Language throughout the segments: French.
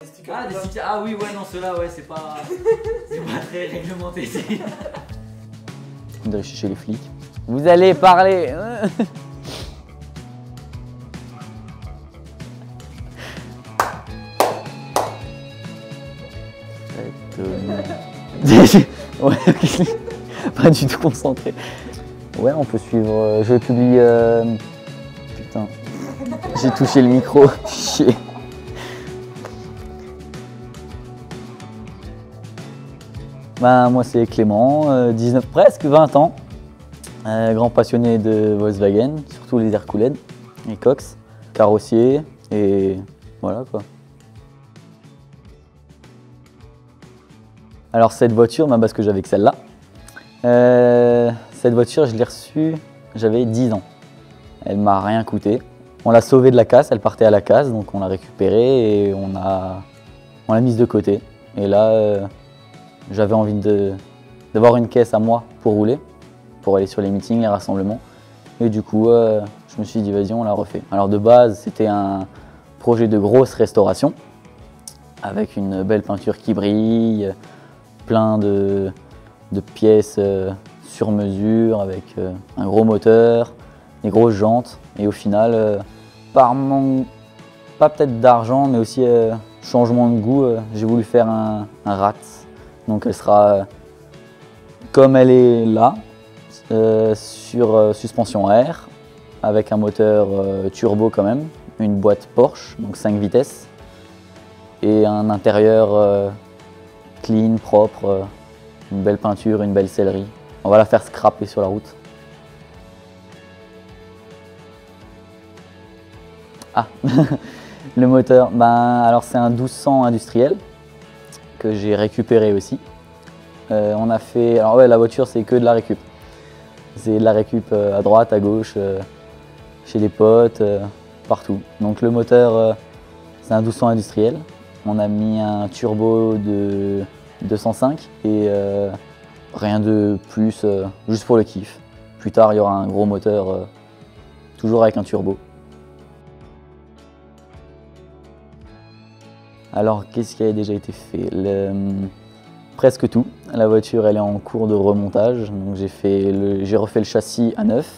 Ah, des stickers. Ah oui, ouais, non, ceux-là, ouais, c'est pas très réglementé. On dirait chez les flics. Vous allez parler. Ouais, pas du tout concentré. Ouais, on peut suivre. Je publie. Putain, j'ai touché le micro. Chier. Ben, moi c'est Clément, 19, presque 20 ans, grand passionné de Volkswagen, surtout les Hercules, les Cox, carrossier et voilà quoi. Alors cette voiture, ben, parce que j'avais que celle-là, cette voiture je l'ai reçue, j'avais 10 ans, elle m'a rien coûté. On l'a sauvée de la casse, elle partait à la casse, donc on l'a récupérée et on l'a mise de côté. Et là, j'avais envie d'avoir une caisse à moi pour rouler, pour aller sur les meetings, les rassemblements. Et du coup, je me suis dit, vas-y, on la refait. Alors de base, c'était un projet de grosse restauration, avec une belle peinture qui brille, plein de pièces sur mesure, avec un gros moteur, des grosses jantes. Et au final, par manque, pas peut-être d'argent, mais aussi changement de goût, j'ai voulu faire un rat. Donc elle sera comme elle est là, sur suspension air, avec un moteur turbo quand même, une boîte Porsche, donc 5 vitesses, et un intérieur clean, propre, une belle peinture, une belle sellerie. On va la faire scraper sur la route. Ah, le moteur, ben, alors c'est un 1200 industriel que j'ai récupéré aussi. On a fait, alors ouais, la voiture c'est que de la récup. C'est de la récup à droite, à gauche, chez des potes, partout. Donc le moteur, c'est un 1200 industriel. On a mis un turbo de 205 et rien de plus, juste pour le kiff. Plus tard, il y aura un gros moteur, toujours avec un turbo. Alors, qu'est-ce qui a déjà été fait? Presque tout. La voiture, elle est en cours de remontage. Donc, j'ai refait le châssis à neuf.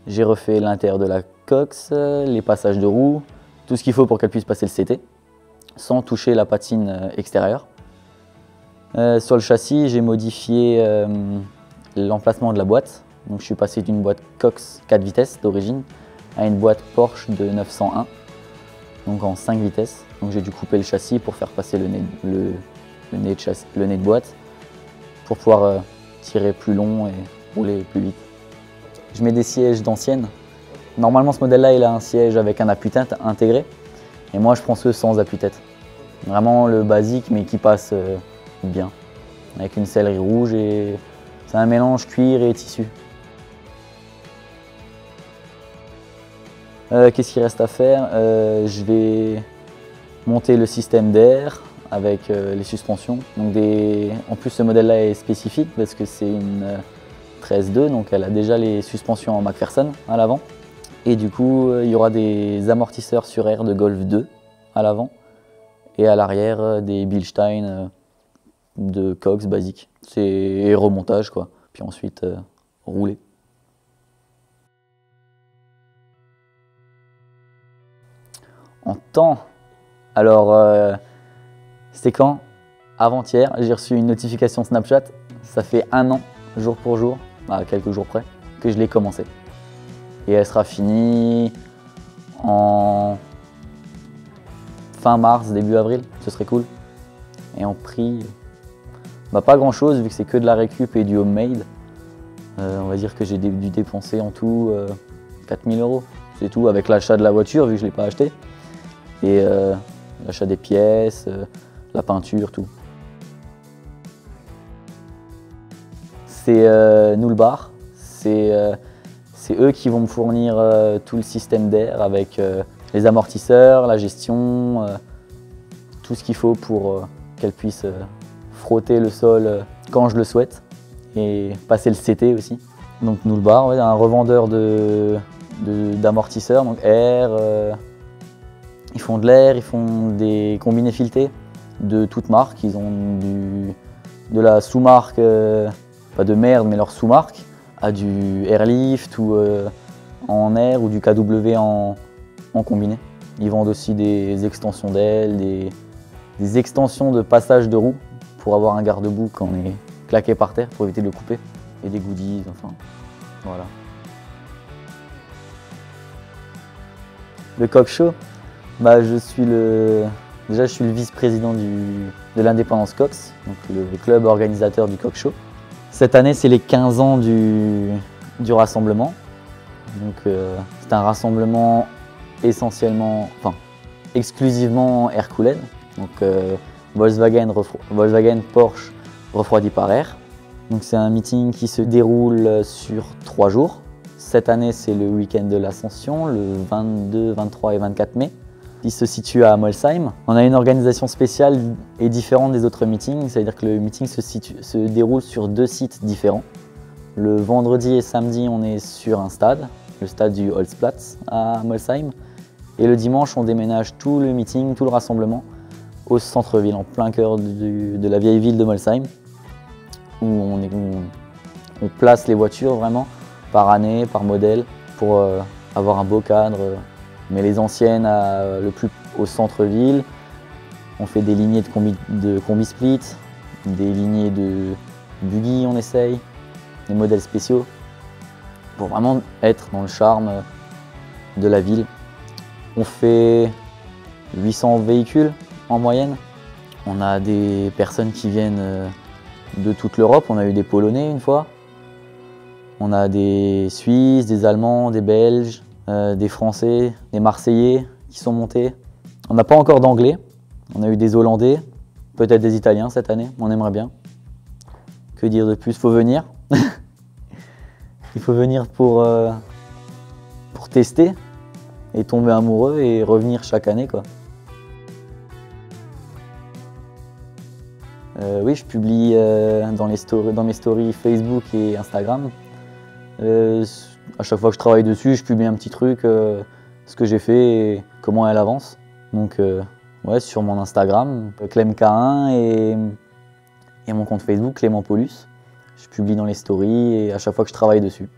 J'ai refait l'intérieur de la cox, les passages de roues, tout ce qu'il faut pour qu'elle puisse passer le CT, sans toucher la patine extérieure. Sur le châssis, j'ai modifié l'emplacement de la boîte. Donc, je suis passé d'une boîte Cox 4 vitesses d'origine à une boîte Porsche de 901, donc en 5 vitesses. Donc, j'ai dû couper le châssis pour faire passer le nez de boîte, pour pouvoir tirer plus long et rouler plus vite. Je mets des sièges d'ancienne. Normalement, ce modèle-là, il a un siège avec un appuie-tête intégré. Et moi, je prends ceux sans appuie-tête. Vraiment le basique, mais qui passe bien. Avec une sellerie rouge et c'est un mélange cuir et tissu. Qu'est-ce qu'il reste à faire? Je vais monter le système d'air avec les suspensions. Donc en plus, ce modèle-là est spécifique parce que c'est une 13.2, donc elle a déjà les suspensions en McPherson à l'avant. Et du coup, il y aura des amortisseurs sur air de Golf 2 à l'avant et à l'arrière des Bilstein de Cox basique. C'est remontage quoi. Puis ensuite rouler. En temps, alors c'était quand? Avant-hier, j'ai reçu une notification Snapchat. Ça fait 1 an, jour pour jour, à quelques jours près, que je l'ai commencé. Et elle sera finie en fin mars, début avril, ce serait cool. Et en prix, bah pas grand chose vu que c'est que de la récup et du homemade. On va dire que j'ai dû dépenser en tout 4 000 €. C'est tout avec l'achat de la voiture vu que je ne l'ai pas acheté. Et l'achat des pièces, la peinture, tout. C'est Nullbar. C'est eux qui vont me fournir tout le système d'air avec les amortisseurs, la gestion, tout ce qu'il faut pour qu'elle puisse frotter le sol quand je le souhaite et passer le CT aussi. Donc Nullbar, ouais, un revendeur d'amortisseurs, donc air, Ils font de l'air, ils font des combinés filetés de toutes marques. Ils ont de la sous-marque, pas de merde, mais leur sous-marque, à du Airlift ou en air ou du KW en combiné. Ils vendent aussi des extensions d'ailes, des extensions de passage de roue pour avoir un garde-boue quand on est claqué par terre pour éviter de le couper. Et des goodies, enfin, voilà. Le Coq Show, bah, je suis le vice-président de l'Indépendance Cox, donc le club organisateur du Coq Show. Cette année, c'est les 15 ans du rassemblement. Donc, c'est un rassemblement exclusivement air-cooled. Donc, Volkswagen, Porsche refroidi par air. Donc, c'est un meeting qui se déroule sur 3 jours. Cette année, c'est le week-end de l'Ascension, le 22, 23 et 24 mai. Il se situe à Molsheim. On a une organisation spéciale et différente des autres meetings, c'est-à-dire que le meeting se déroule sur 2 sites différents. Le vendredi et samedi, on est sur un stade, le stade du Holzplatz à Molsheim. Et le dimanche, on déménage tout le meeting, tout le rassemblement au centre-ville, en plein cœur de la vieille ville de Molsheim, où on place les voitures vraiment par année, par modèle, pour avoir un beau cadre. Mais les anciennes le plus au centre-ville. On fait des lignées de combi split, des lignées de buggy, on essaye, des modèles spéciaux, pour vraiment être dans le charme de la ville. On fait 800 véhicules en moyenne. On a des personnes qui viennent de toute l'Europe. On a eu des Polonais une fois. On a des Suisses, des Allemands, des Belges, des Français, des Marseillais qui sont montés. On n'a pas encore d'Anglais. On a eu des Hollandais, peut-être des Italiens cette année. On aimerait bien. Que dire de plus? Il faut venir. Il faut venir pour tester et tomber amoureux et revenir chaque année, quoi. Oui, je publie dans mes stories Facebook et Instagram. À chaque fois que je travaille dessus, je publie un petit truc, ce que j'ai fait et comment elle avance. Donc ouais, sur mon Instagram, ClemK1 et mon compte Facebook, Clément Paulus. Je publie dans les stories et à chaque fois que je travaille dessus.